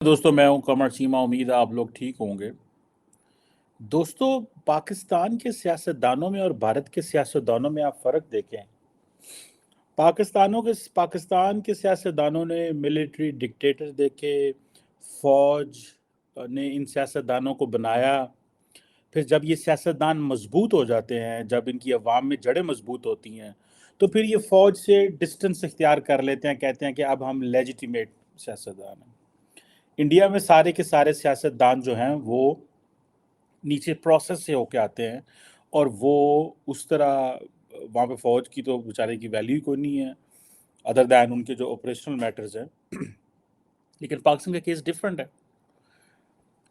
दोस्तों, मैं हूं कमर सीमा। उम्मीद है आप लोग ठीक होंगे। दोस्तों, पाकिस्तान के सियासतदानों में और भारत के सियासतदानों में आप फ़र्क देखें। पाकिस्तान के सियासतदानों ने मिलिट्री डिक्टेटर देखे, फौज ने इन सियासतदानों को बनाया। फिर जब ये सियासतदान मजबूत हो जाते हैं, जब इनकी अवाम में जड़ें मजबूत होती हैं, तो फिर ये फौज से डिस्टेंस इख्तियार कर लेते हैं, कहते हैं कि अब हम लेजिटिमेट सियासतदान हैं। इंडिया में सारे के सारे सियासतदान जो हैं वो नीचे प्रोसेस से होके आते हैं, और वो उस तरह वहाँ पे फ़ौज की तो बेचारे की वैल्यू ही कोई नहीं है, अदर दैन उनके जो ऑपरेशनल मैटर्स हैं। लेकिन पाकिस्तान का केस डिफरेंट है।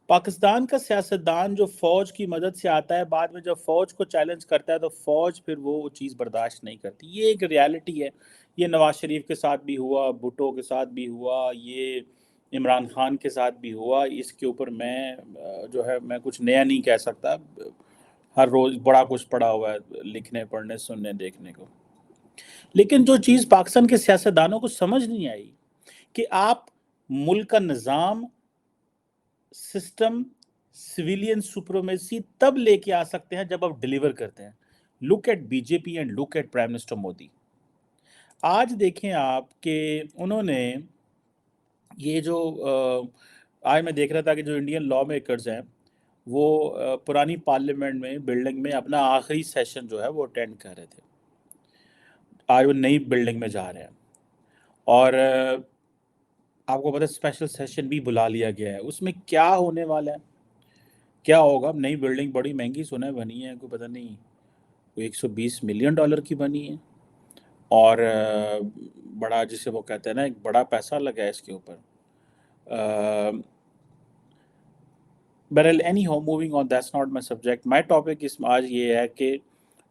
पाकिस्तान का सियासतदान जो फ़ौज की मदद से आता है, बाद में जब फ़ौज को चैलेंज करता है तो फ़ौज फिर वो चीज़ बर्दाश्त नहीं करती। ये एक रियलिटी है। ये नवाज शरीफ के साथ भी हुआ, भुट्टो के साथ भी हुआ, ये इमरान खान के साथ भी हुआ। इसके ऊपर मैं जो है मैं कुछ नया नहीं कह सकता। हर रोज़ बड़ा कुछ पड़ा हुआ है लिखने, पढ़ने, सुनने, देखने को। लेकिन जो चीज़ पाकिस्तान के सियासतदानों को समझ नहीं आई कि आप मुल्क का निज़ाम, सिस्टम, सिविलियन सुप्रीमेसी तब लेके आ सकते हैं जब आप डिलीवर करते हैं। Look at BJP and look at prime minister Modi. आज देखें आप कि उन्होंने ये जो आज मैं देख रहा था कि जो इंडियन लॉ मेकर्स हैं वो पुरानी पार्लियामेंट में बिल्डिंग में अपना आखिरी सेशन जो है वो अटेंड कर रहे थे। आज वो नई बिल्डिंग में जा रहे हैं, और आपको पता है स्पेशल सेशन भी बुला लिया गया है। उसमें क्या होने वाला है, क्या होगा? नई बिल्डिंग बड़ी महंगी सुना है बनी है, कोई पता नहीं, कोई $120 मिलियन की बनी है, और बड़ा, जिसे वो कहते हैं ना, एक बड़ा पैसा लगा है इसके ऊपर। बहरहाल, any how, moving on, that's not my subject. My topic इस आज ये है कि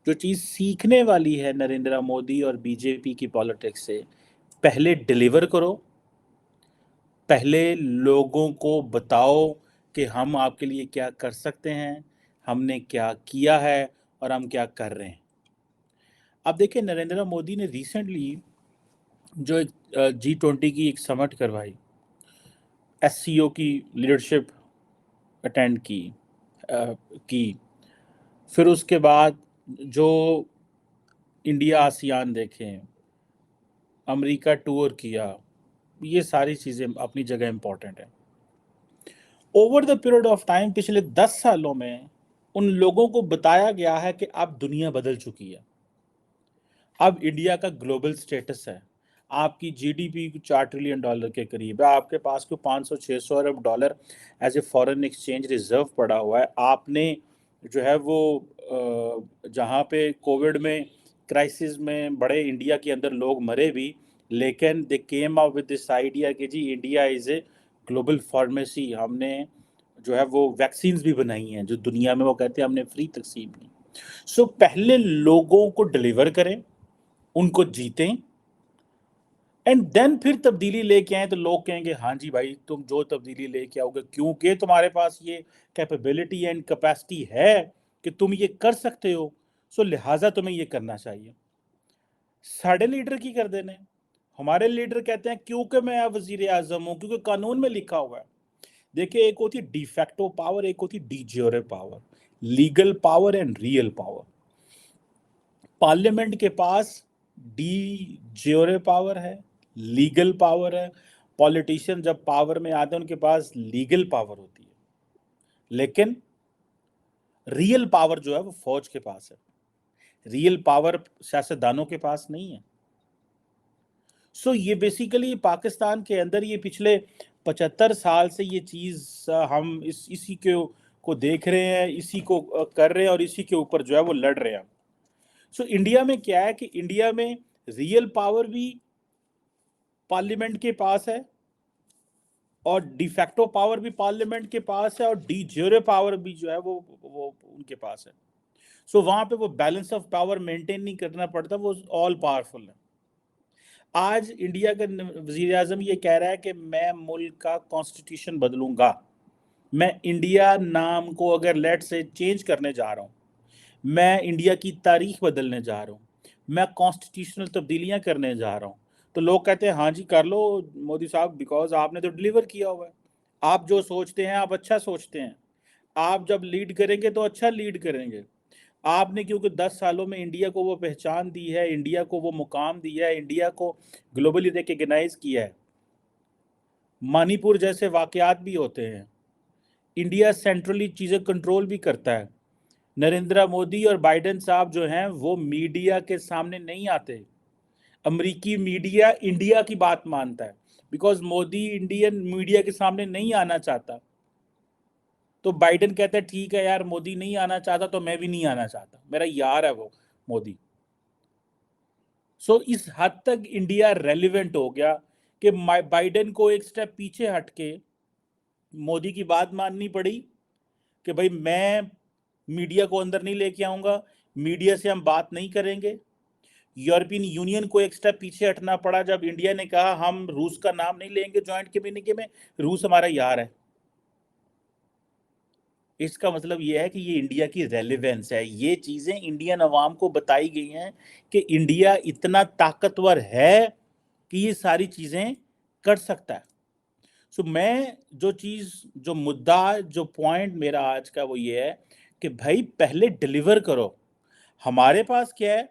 जो चीज़ सीखने वाली है नरेंद्र मोदी और बीजेपी की पॉलिटिक्स से, पहले डिलीवर करो, पहले लोगों को बताओ कि हम आपके लिए क्या कर सकते हैं, हमने क्या किया है और हम क्या कर रहे हैं। अब देखिए, नरेंद्र मोदी ने रिसेंटली जो एक G20 की एक समिट करवाई, SCO की लीडरशिप अटेंड की। फिर उसके बाद जो इंडिया आसियान देखें, अमेरिका टूर किया, ये सारी चीज़ें अपनी जगह इम्पॉर्टेंट है। Over the period of time, पिछले 10 सालों में उन लोगों को बताया गया है कि अब दुनिया बदल चुकी है, अब इंडिया का ग्लोबल स्टेटस है, आपकी जीडीपी $4 ट्रिलियन के करीब है, आपके पास को 500-600 अरब dollar as a foreign exchange reserve पड़ा हुआ है। आपने जो है वो जहाँ पे कोविड में क्राइसिस में बड़े इंडिया के अंदर लोग मरे भी, लेकिन they came out with this idea कि जी India is a global pharmacy. हमने जो है वो वैक्सीन्स भी बनाई हैं जो दुनिया में, वो कहते हैं हमने फ्री तकसीम की। सो पहले लोगों को डिलीवर करें, उनको जीतें, एंड देन फिर तब्दीली लेके आए तो लोग कहेंगे हाँ जी भाई, तुम जो तब्दीली लेके आओगे, क्योंकि तुम्हारे पास ये कैपेबिलिटी एंड कैपेसिटी है कि तुम ये कर सकते हो, सो लिहाजा तुम्हें ये करना चाहिए। साढ़े लीडर की कर देने। हमारे लीडर कहते हैं क्योंकि मैं वजीर आजम हूँ, क्योंकि कानून में लिखा हुआ है। देखिए, एक होती है डिफैक्टो पावर, एक होती de jure power, legal power and real power. Parliament के पास डी ज्योरे पावर है, लीगल पावर है। पॉलिटिशियन जब पावर में आते हैं उनके पास लीगल पावर होती है, लेकिन रियल पावर जो है वो फौज के पास है। रियल पावर सियासतदानों के पास नहीं है। सो ये बेसिकली पाकिस्तान के अंदर ये पिछले 75 साल से ये चीज़ हम इसी को देख रहे हैं, इसी को कर रहे हैं, और इसी के ऊपर जो है वो लड़ रहे हैं। सो इंडिया में क्या है कि इंडिया में रियल पावर भी पार्लियामेंट के पास है, और डिफैक्टो पावर भी पार्लियामेंट के पास है, और डी ज्योरे पावर भी जो है वो उनके पास है। सो वहां पे वो बैलेंस ऑफ पावर मेंटेन नहीं करना पड़ता, वो ऑल पावरफुल है। आज इंडिया का वजीर आजम ये कह रहा है कि मैं मुल्क का कॉन्स्टिट्यूशन बदलूंगा, मैं इंडिया नाम को अगर लेट से चेंज करने जा रहा हूँ, मैं इंडिया की तारीख बदलने जा रहा हूँ, मैं कॉन्स्टिट्यूशनल तब्दीलियां करने जा रहा हूँ, तो लोग कहते हैं हाँ जी कर लो मोदी साहब, बिकॉज आपने तो डिलीवर किया हुआ है, आप जो सोचते हैं आप अच्छा सोचते हैं, आप जब लीड करेंगे तो अच्छा लीड करेंगे। आपने क्योंकि 10 सालों में इंडिया को वो पहचान दी है, इंडिया को वो मुकाम दिया है, इंडिया को ग्लोबली रिकग्नाइज किया है। मणिपुर जैसे वाकयात भी होते हैं, इंडिया सेंट्रली चीज़ें कंट्रोल भी करता है। नरेंद्र मोदी और बाइडेन साहब जो हैं वो मीडिया के सामने नहीं आते। अमेरिकी मीडिया इंडिया की बात मानता है, बिकॉज मोदी इंडियन मीडिया के सामने नहीं आना चाहता। तो बाइडेन कहता है ठीक है यार, मोदी नहीं आना चाहता तो मैं भी नहीं आना चाहता, मेरा यार है वो मोदी। सो इस हद तक इंडिया रेलिवेंट हो गया कि बाइडेन को एक स्टेप पीछे हटके मोदी की बात माननी पड़ी कि भाई मैं मीडिया को अंदर नहीं लेके आऊंगा, मीडिया से हम बात नहीं करेंगे। यूरोपियन यूनियन को एक स्टेप पीछे हटना पड़ा जब इंडिया ने कहा हम रूस का नाम नहीं लेंगे ज्वाइंट कम्युनिके में, रूस हमारा यार है। इसका मतलब ये है कि ये इंडिया की रेलेवेंस है, ये चीज़ें इंडियन अवाम को बताई गई हैं कि इंडिया इतना ताकतवर है कि ये सारी चीज़ें कर सकता है। सो मैं जो चीज़, जो मुद्दा, जो पॉइंट मेरा आज का वो ये है कि भाई पहले डिलीवर करो। हमारे पास क्या है,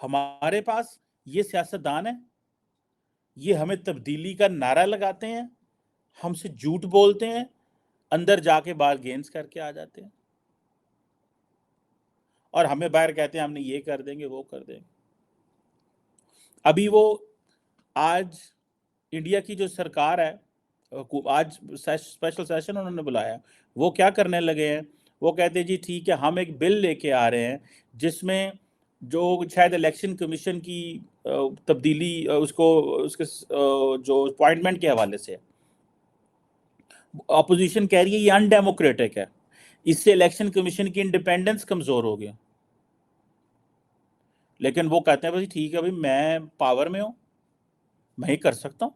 हमारे पास ये सियासतदान है, ये हमें तब्दीली का नारा लगाते हैं, हमसे झूठ बोलते हैं, अंदर जाके बाहर गेम्स करके आ जाते हैं और हमें बाहर कहते हैं हमने ये कर देंगे वो कर देंगे। अभी वो आज इंडिया की जो सरकार है, आज स्पेशल सेशन उन्होंने बुलाया, वो क्या करने लगे हैं, वो कहते हैं जी ठीक है हम एक बिल लेके आ रहे हैं जिसमें जो शायद इलेक्शन कमीशन की तब्दीली उसको उसके जो अपॉइंटमेंट के हवाले से अपोजिशन कह रही है ये अनडेमोक्रेटिक है, इससे इलेक्शन कमीशन की इंडिपेंडेंस कमजोर हो गया। लेकिन वो कहते हैं भाई ठीक है भाई मैं पावर में हूं, मैं ही कर सकता हूं,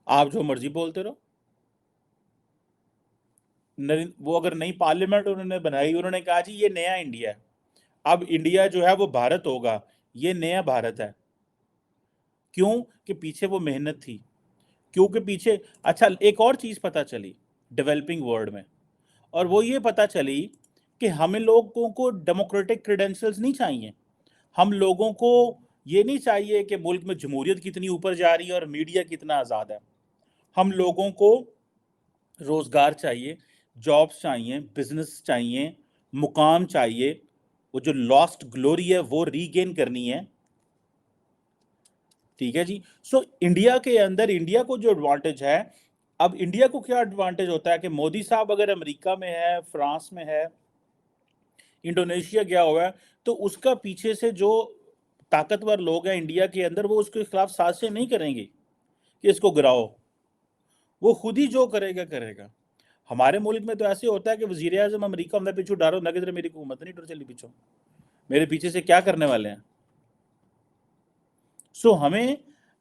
आप जो मर्जी बोलते रहो। वो अगर नई पार्लियामेंट उन्होंने बनाई, उन्होंने कहा जी ये नया इंडिया है, अब इंडिया जो है वो भारत होगा, ये नया भारत है। क्यों कि पीछे वो मेहनत थी, क्योंकि पीछे अच्छा एक और चीज़ पता चली डेवलपिंग वर्ल्ड में, और वो ये पता चली कि हमें लोगों को डेमोक्रेटिक क्रेडेंशियल्स नहीं चाहिए। हम लोगों को ये नहीं चाहिए कि मुल्क में जमहूरियत कितनी ऊपर जा रही है और मीडिया कितना आज़ाद है। हम लोगों को रोज़गार चाहिए, जॉब्स चाहिए, बिजनेस चाहिए, मुकाम चाहिए, वो जो लॉस्ट ग्लोरी है वो रीगेन करनी है। ठीक है जी। सो इंडिया के अंदर इंडिया को जो एडवांटेज है, अब इंडिया को क्या एडवांटेज होता है कि मोदी साहब अगर अमेरिका में है, फ्रांस में है, इंडोनेशिया गया हुआ है, तो उसका पीछे से जो ताकतवर लोग हैं इंडिया के अंदर वो उसके खिलाफ साजिशें नहीं करेंगे कि इसको गिराओ, वो खुद ही जो करेगा करेगा। हमारे मुल्क में तो ऐसे होता है कि वजीर आजम अमरीका हमने पीछू डारो न किधर मेरी हुकूमत नहीं डर चली पीछो, मेरे पीछे से क्या करने वाले हैं। सो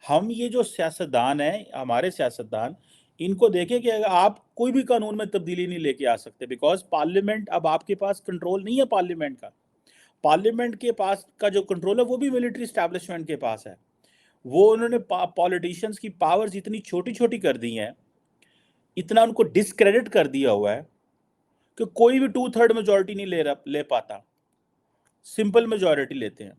हम ये जो सियासतदान है, हमारे सियासतदान, इनको देखें कि अगर आप कोई भी कानून में तब्दीली नहीं लेके आ सकते, बिकॉज पार्लियामेंट, अब आपके पास कंट्रोल नहीं है पार्लियामेंट का। पार्लियामेंट के पास का जो कंट्रोल है वो भी मिलिट्री स्टैब्लिशमेंट के पास है। वो उन्होंने पॉलिटिशियंस की पावर्स इतनी छोटी छोटी कर दी हैं, इतना उनको डिसक्रेडिट कर दिया हुआ है कि कोई भी 2/3 मेजोरिटी नहीं ले पाता, सिंपल मेजोरिटी लेते हैं,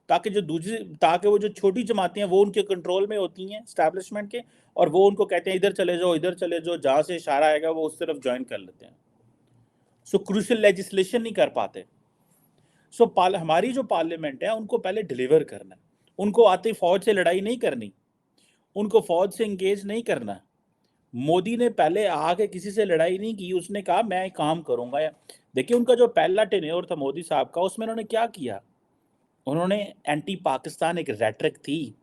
ताकि जो दूसरी, ताकि वो जो छोटी जमातें हैं वो उनके कंट्रोल में होती हैं स्टैब्लिशमेंट के, और वो उनको कहते हैं इधर चले जाओ इधर चले जाओ, जहाँ से इशारा आएगा वो उस तरफ ज्वाइन कर लेते हैं। सो क्रूशियल लेजिस्लेशन नहीं कर पाते। सो हमारी जो पार्लियामेंट है उनको पहले डिलीवर करना है, उनको आते फौज से लड़ाई नहीं करनी, उनको फौज से इंगेज नहीं करना। मोदी ने पहले आके किसी से लड़ाई नहीं की, उसने कहा मैं काम करूंगा। देखिए उनका जो पहला टेन्योर था मोदी साहब का, उसमें उन्होंने क्या किया, उन्होंने एंटी पाकिस्तान एक रेटरिक थी।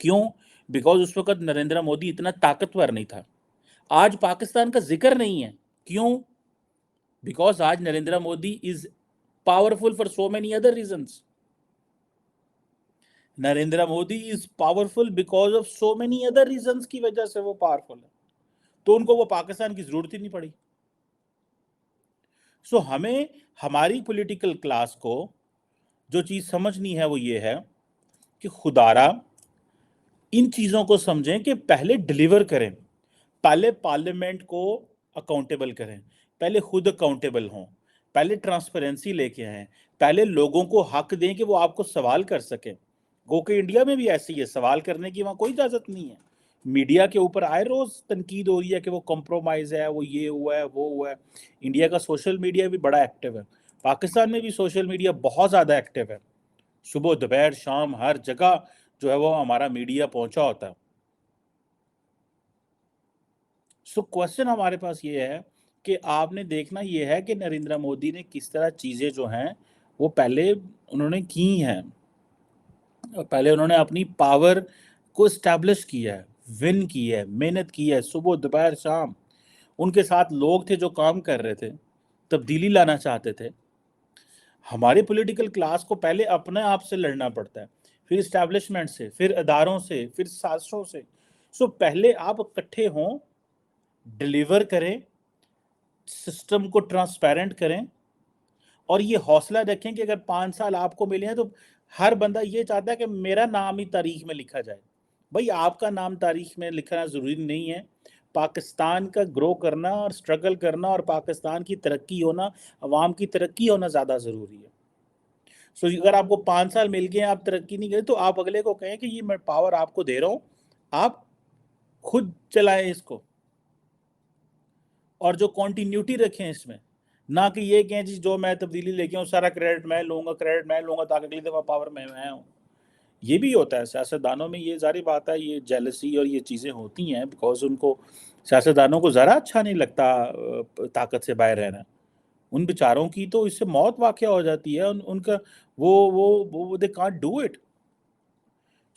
क्यों? बिकॉज उस वक्त नरेंद्र मोदी इतना ताकतवर नहीं था। आज पाकिस्तान का जिक्र नहीं है। क्यों? बिकॉज आज Narendra Modi is powerful for so many other reasons. Narendra Modi is powerful because of so many other reasons की वजह से वो पावरफुल है, तो उनको वो पाकिस्तान की जरूरत ही नहीं पड़ी। सो हमें, हमारी पॉलिटिकल क्लास को जो चीज़ समझनी है वो ये है कि खुदारा इन चीज़ों को समझें कि पहले डिलीवर करें, पहले पार्लियामेंट को अकाउंटेबल करें, पहले खुद अकाउंटेबल हों, पहले ट्रांसपेरेंसी लेके आएं, पहले लोगों को हक दें कि वो आपको सवाल कर सकें। गो के इंडिया में भी ऐसी है, सवाल करने की वहाँ कोई इजाज़त नहीं है। मीडिया के ऊपर आए रोज़ तनकीद हो रही है कि वो कॉम्प्रोमाइज़ है, वो ये हुआ है, वो हुआ है। इंडिया का सोशल मीडिया भी बड़ा एक्टिव है, पाकिस्तान में भी सोशल मीडिया बहुत ज़्यादा एक्टिव है। सुबह दोपहर शाम हर जगह जो है वो हमारा मीडिया पहुंचा होता है। सो क्वेश्चन हमारे पास ये है कि आपने देखना ये है कि नरेंद्र मोदी ने किस तरह चीज़ें जो हैं वो पहले उन्होंने की हैं। पहले उन्होंने अपनी पावर को इस्टेब्लिश किया है, विन की है, मेहनत की है, सुबह दोपहर शाम। उनके साथ लोग थे जो काम कर रहे थे, तब्दीली लाना चाहते थे। हमारे पॉलिटिकल क्लास को पहले अपने आप से लड़ना पड़ता है, फिर इस्टेब्लिशमेंट से, फिर अदारों से, फिर साजिशों से। सो पहले आप इकट्ठे हों, डिलीवर करें, सिस्टम को ट्रांसपेरेंट करें और ये हौसला रखें कि अगर 5 साल आपको मिले हैं तो हर बंदा ये चाहता है कि मेरा नाम ही तारीख में लिखा जाए। भाई आपका नाम तारीख में लिखना ज़रूरी नहीं है। पाकिस्तान का ग्रो करना और स्ट्रगल करना और पाकिस्तान की तरक्की होना, अवाम की तरक्की होना ज़्यादा ज़रूरी है। सो अगर आपको 5 साल मिल गए, आप तरक्की नहीं करें तो आप अगले को कहें कि ये मैं पावर आपको दे रहा हूँ, आप खुद चलाएं इसको और जो कॉन्टिन्यूटी रखें इसमें, ना कि ये कहें जी जो मैं तब्दीली लेके आऊँ सारा क्रेडिट मैं लूँगा ताकि अगली दफ़ा पावर में मैं हूँ। ये भी होता है सियासतदानों में, ये ज़ाहिर बात है, ये जेलसी और ये चीज़ें होती हैं बिकॉज उनको, सियासतदानों को ज़रा अच्छा नहीं लगता ताकत से बाहर रहना। उन बेचारों की तो इससे मौत वाक़या हो जाती है, उनका वो दे कांट डू इट।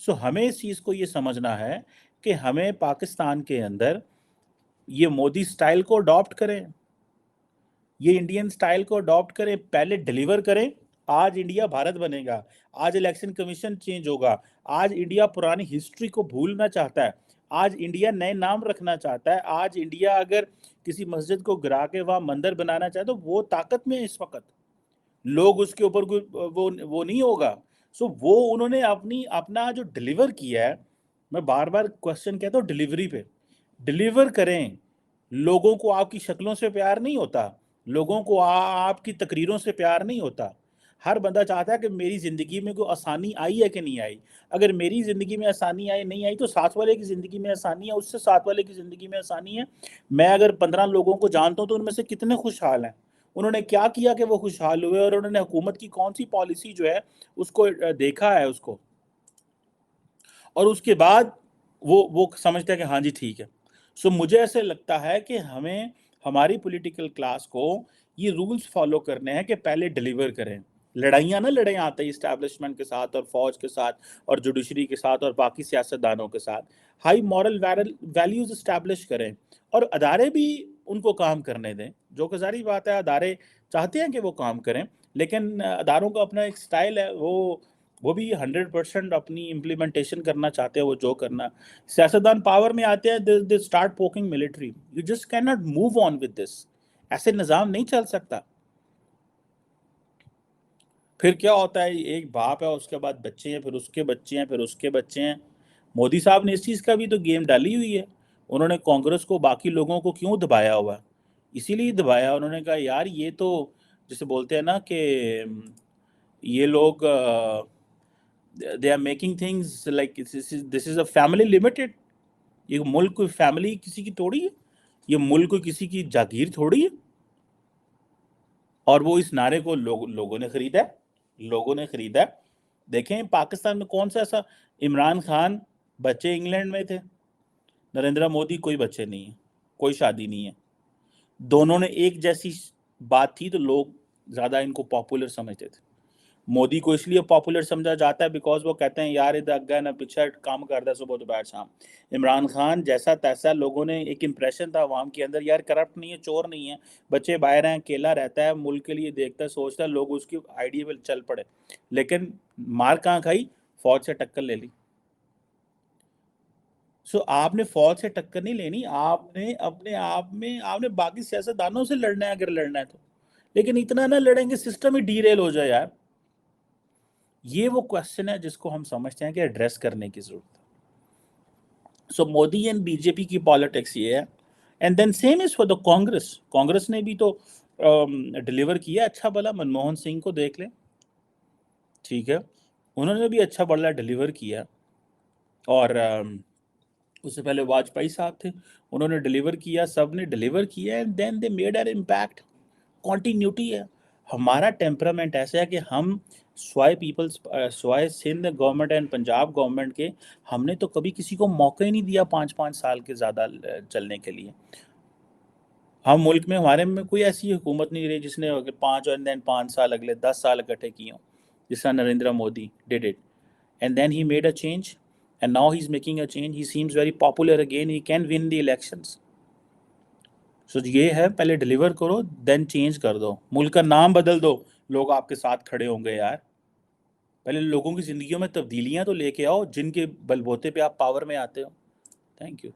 सो हमें इस चीज़ को ये समझना है कि हमें पाकिस्तान के अंदर ये मोदी स्टाइल को अडॉप्ट करें, ये इंडियन स्टाइल को अडॉप्ट करें, पहले डिलीवर करें। आज इंडिया भारत बनेगा, आज इलेक्शन कमीशन चेंज होगा, आज इंडिया पुरानी हिस्ट्री को भूलना चाहता है, आज इंडिया नए नाम रखना चाहता है, आज इंडिया अगर किसी मस्जिद को गिरा के वहाँ मंदिर बनाना चाहे तो वो ताकत में है इस वक्त, लोग उसके ऊपर कोई वो नहीं होगा। सो वो उन्होंने अपनी अपना जो डिलीवर किया है, मैं बार बार क्वेश्चन कहता हूँ डिलीवरी पे, डिलीवर करें। लोगों को आपकी शक्लों से प्यार नहीं होता, लोगों को आपकी तकरीरों से प्यार नहीं होता। हर बंदा चाहता है कि मेरी ज़िंदगी में कोई आसानी आई है कि नहीं आई। अगर मेरी ज़िंदगी में आसानी आई नहीं आई तो साथ वाले की ज़िंदगी में आसानी है, उससे साथ वाले की ज़िंदगी में आसानी है। मैं अगर 15 लोगों को जानता हूँ तो उनमें से कितने खुशहाल हैं, उन्होंने क्या किया कि वो खुशहाल हुए और उन्होंने हुकूमत की कौन सी पॉलिसी जो है उसको देखा है उसको, और उसके बाद वो समझते हैं कि हाँ जी ठीक है। सो मुझे ऐसे लगता है कि हमें, हमारी पॉलिटिकल क्लास को ये रूल्स फॉलो करने हैं कि पहले डिलीवर करें, लड़ाइयाँ ना लड़ें आते ही इस्टेब्लिशमेंट के साथ और फौज के साथ और जुडिशरी के साथ और बाकी सियासतदानों के साथ। हाई मॉरल वैल्यूज इस्टेब्लिश करें और अदारे भी उनको काम करने दें, जो कि ज़ाहिर बात है अदारे चाहते हैं कि वो काम करें, लेकिन अदारों का अपना एक स्टाइल है, वो भी 100% अपनी इम्प्लीमेंटेशन करना चाहते हैं, वो जो करना। सियासतदान पावर में आते हैं, they start poking military, you just can not move on with this. ऐसे निज़ाम नहीं चल सकता। फिर क्या होता है, एक बाप है उसके बाद बच्चे हैं, फिर उसके बच्चे हैं, फिर उसके बच्चे हैं। मोदी साहब ने इस चीज़ का भी तो गेम डाली हुई है। उन्होंने कांग्रेस को, बाकी लोगों को क्यों दबाया हुआ है? इसीलिए दबाया, उन्होंने कहा यार ये तो जैसे बोलते हैं ना कि ये लोग they are making things like this is a family limited. ये मुल्क कोई फैमिली किसी की थोड़ी है, ये मुल्क कोई किसी की जागीर थोड़ी है। और वो इस नारे को लोगों ने खरीदा है, लोगों ने खरीदा है। देखें पाकिस्तान में कौन सा ऐसा, इमरान खान बच्चे इंग्लैंड में थे, नरेंद्र मोदी कोई बच्चे नहीं है, कोई शादी नहीं है। दोनों ने एक जैसी बात थी तो लोग ज़्यादा इनको पॉपुलर समझते थे। मोदी को इसलिए पॉपुलर समझा जाता है बिकॉज वो कहते हैं यार इधर अग्गा ना पिछड़ काम करता है सुबह दोपहर शाम। इमरान खान जैसा तैसा, लोगों ने एक इम्प्रेशन था अवाम के अंदर, यार करप्ट नहीं है, चोर नहीं है, बच्चे बाहर हैं, अकेला रहता है, मुल्क के लिए देखता है, सोचता है, लोग उसकी आइडिया पर चल पड़े। लेकिन मार कहाँ खाई, फौज से टक्कर ले ली। सो आपने फौज से टक्कर नहीं लेनी, आपने अपने आप में, आपने बाकी सियासतदानों से लड़ना है अगर लड़ना है तो, लेकिन इतना ना लड़ेंगे सिस्टम ही डीरेल हो जाए यार। ये वो क्वेश्चन है जिसको हम समझते हैं कि एड्रेस करने की जरूरत है। सो मोदी एंड बीजेपी की पॉलिटिक्स ये है। And then same is for the Congress. Congress ने भी तो डिलीवर किया अच्छा भला, मनमोहन सिंह को देख लें, ठीक है, उन्होंने भी अच्छा भला डिलीवर किया। और उससे पहले वाजपेयी साहब थे, उन्होंने डिलीवर किया, सब ने डिलीवर किया, and then they made an impact. Continuity है। हमारा टेम्परामेंट ऐसा है कि हम sway people's, sway Sindh government and Punjab government के, हमने तो कभी किसी को मौका ही नहीं दिया 5-5 साल के ज़्यादा चलने के लिए। हम मुल्क में, हमारे में कोई ऐसी हुकूमत नहीं रही जिसने 5 और देन 5 साल, अगले 10 साल इकट्ठे किए हों, जिस तरह Narendra Modi did it. And then he made a change, and now he's making a change. He seems very popular again. He can win the elections. So ये है, पहले डिलीवर करो, देन चेंज कर दो, मुल्क का नाम बदल दो, लोग आपके साथ खड़े होंगे यार। पहले लोगों की ज़िंदगियों में तब्दीलियां तो लेके आओ, जिनके बलबूते पे आप पावर में आते हो। Thank you.